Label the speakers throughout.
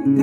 Speaker 1: नमस्कार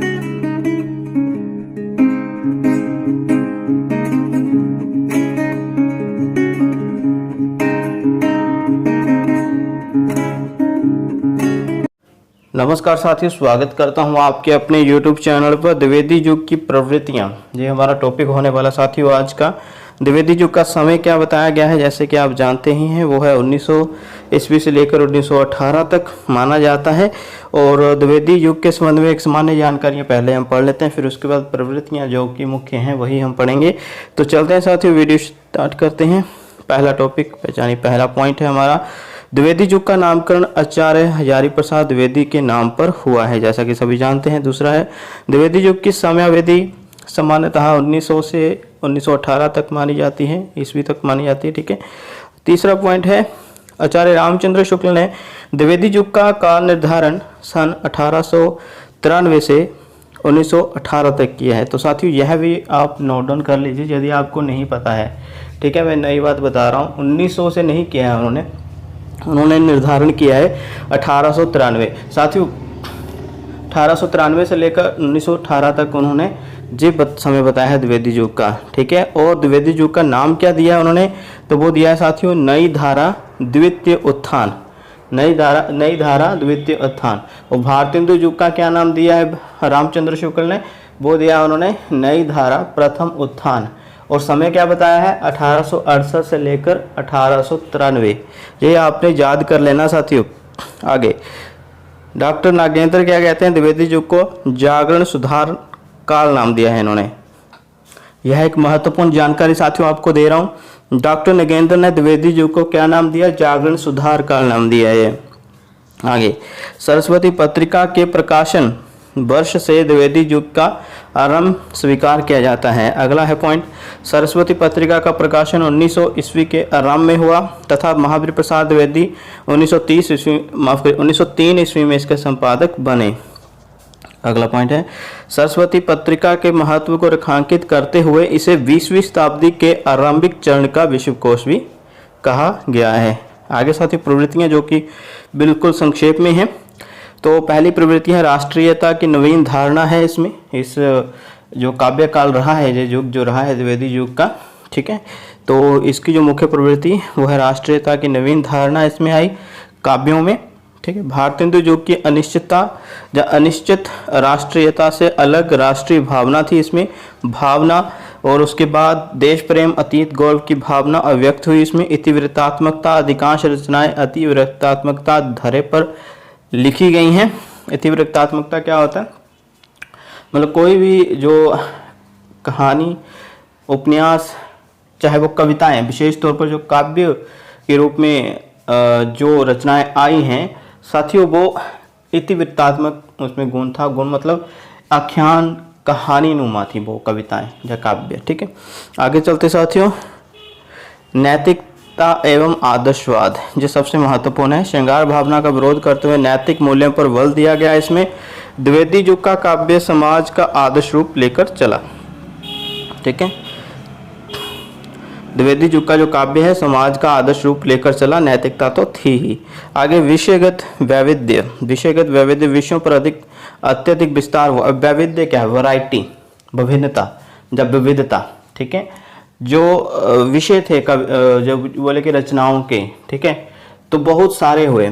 Speaker 1: साथियों, स्वागत करता हूं आपके अपने YouTube चैनल पर द्विवेदी युग की प्रवृत्तियां। ये हमारा टॉपिक होने वाला साथियों आज का। द्विवेदी युग का समय क्या बताया गया है, जैसे कि आप जानते ही हैं, वो है 1900 ईस्वी से लेकर 1918 तक माना जाता है। और द्विवेदी युग के संबंध में एक सामान्य जानकारियाँ पहले हम पढ़ लेते हैं, फिर उसके बाद प्रवृत्तियाँ जो कि मुख्य हैं वही हम पढ़ेंगे। तो चलते हैं साथियों, वीडियो स्टार्ट करते हैं। पहला टॉपिक पहचानिए, पहला पॉइंट है हमारा, द्विवेदी युग का नामकरण आचार्य हजारी प्रसाद द्विवेदी के नाम पर हुआ है, जैसा कि सभी जानते हैं। दूसरा है, द्विवेदी युग की समयावधि सामान्यतः 1900 से 1918 तक मानी जाती है, ईस्वी तक मानी जाती है, ठीक है। तीसरा पॉइंट है, आचार्य रामचंद्र शुक्ल ने द्विवेदी युग का काल निर्धारण सन 1893 से 1918 तक किया है। तो साथियों यह भी आप नोट डाउन कर लीजिए यदि आपको नहीं पता है, ठीक है। मैं नई बात बता रहा हूँ, 1900 से नहीं किया है उन्होंने निर्धारण किया है 1893। साथियों 1893 से लेकर 1918 तक उन्होंने जी समय बताया है द्विवेदी युग का, ठीक है। और द्विवेदी युग का नाम क्या दिया है उन्होंने, तो वो दिया है साथियों नई धारा द्वितीय उत्थान, नई धारा द्वितीय उत्थान। और भारतीय हिंदू युग का क्या नाम दिया है रामचंद्र शुक्ल ने, वो दिया उन्होंने नई धारा प्रथम उत्थान। और समय क्या बताया है 1868 से लेकर 1893, ये आपने याद कर लेना साथियों। आगे डॉक्टर नागेंद्र क्या कहते हैं, द्विवेदी युग को जागरण सुधार काल नाम दिया है इन्होंने। यह एक महत्वपूर्ण जानकारी साथियों आपको दे रहा हूँ। डॉक्टर नागेंद्र ने द्विवेदी युग को क्या नाम दिया, जागरण सुधार काल नाम दिया है। आगे सरस्वती पत्रिका के प्रकाशन वर्ष से द्विवेदी युग का आरंभ स्वीकार किया जाता है। अगला है पॉइंट, सरस्वती पत्रिका का प्रकाशन 1900 ईस्वी के आरंभ में हुआ तथा महावीर प्रसाद द्विवेदी 1903 ईस्वी में इसके संपादक बने। अगला पॉइंट है, सरस्वती पत्रिका के महत्व को रेखांकित करते हुए इसे 20वीं शताब्दी के आरंभिक चरण का विश्वकोश भी कहा गया है। आगे साथी प्रवृत्तियां जो कि बिल्कुल संक्षेप में हैं। तो पहली प्रवृत्ति है, राष्ट्रीयता की नवीन धारणा है इसमें, इस जो काव्य काल रहा है, ये युग जो रहा है द्विवेदी युग का, ठीक है। तो इसकी जो मुख्य प्रवृत्ति वो है राष्ट्रीयता की नवीन धारणा इसमें आई काव्यों में, ठीक है। भारतीय हिंदू युग की अनिश्चितता या अनिश्चित राष्ट्रीयता से अलग राष्ट्रीय भावना थी इसमें, भावना। और उसके बाद देश प्रेम अतीत गौरव की भावना अव्यक्त हुई इसमें। इतिवृत्तात्मकता, अधिकांश रचनाएं अतिवृत्तात्मकता धरे पर लिखी गई हैं। इतिवृत्तात्मकता क्या होता है, मतलब कोई भी जो कहानी, उपन्यास, चाहे वो कविताएं, विशेष तौर पर जो काव्य के रूप में जो रचनाएं आई हैं साथियों, वो इतिवृत्तात्मक उसमें गुण था। गुण मतलब आख्यान, कहानी नुमा थी वो कविताएं या काव्य, ठीक है। आगे चलते साथियों, नैतिकता एवं आदर्शवाद जो सबसे महत्वपूर्ण है। श्रृंगार भावना का विरोध करते हुए नैतिक मूल्यों पर बल दिया गया इसमें। द्विवेदी युग का काव्य समाज का आदर्श रूप लेकर चला, ठीक है। द्विवेदी युग का जो काव्य है समाज का आदर्श रूप लेकर चला, नैतिकता तो थी ही। आगे विषयगत वैविध्य, विषयगत वैविध्य विषयों पर अत्यधिक विस्तार हुआ। वैविध्य क्या है, वैरायटी, विभिन्नता, जब विविधता, ठीक है। जो विषय थे जब बोले कि रचनाओं के, ठीक है, तो बहुत सारे हुए,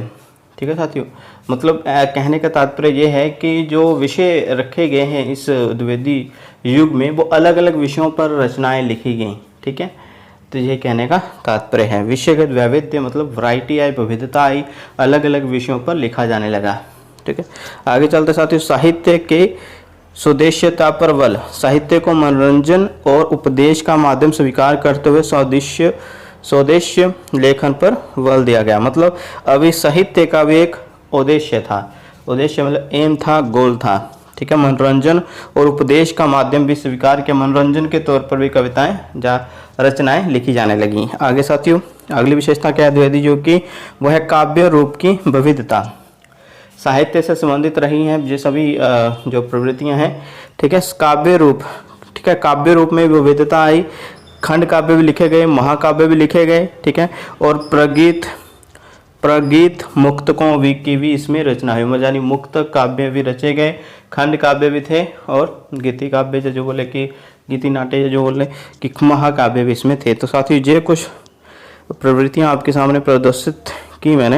Speaker 1: ठीक है साथियों। मतलब कहने का तात्पर्य ये है कि जो विषय रखे गए हैं इस द्विवेदी युग में वो अलग अलग विषयों पर रचनाएं लिखी गई, ठीक है। तो ये कहने का तात्पर्य है। विषयगत वैविध्य मतलब वैरायटी आई, विविधता आई, अलग अलग विषयों पर लिखा जाने लगा, ठीक है। आगे चलते साथियों, साहित्य के स्वदेश्यता पर बल, साहित्य को मनोरंजन और उपदेश का माध्यम स्वीकार करते हुए स्वदेश्य लेखन पर बल दिया गया। मतलब अभी साहित्य का भी एक उद्देश्य था, उद्देश्य मतलब एम था, गोल था, ठीक है। मनोरंजन और उपदेश का माध्यम भी स्वीकार किया, मनोरंजन के तौर पर भी कविताएं या रचनाएं लिखी जाने लगी। आगे साथियों अगली विशेषता क्या है द्विवेदी युग की, वह है काव्य रूप की विविधता। साहित्य से संबंधित रही हैं ये सभी जो प्रवृत्तियां हैं, ठीक है। काव्य रूप, ठीक है, काव्य रूप में विविधता आई, खंड काव्य भी लिखे गए, महाकाव्य भी लिखे गए, ठीक है। और प्रगीत मुक्तकों की भी इसमें रचना हुई, यानी मुक्त काव्य भी रचे गए, खंड काव्य भी थे और गीति काव्य जो बोले कि गीति नाट्य जो बोले कि महाकाव्य भी इसमें थे। तो साथियों ये कुछ प्रवृत्तियां आपके सामने प्रदर्शित की मैंने।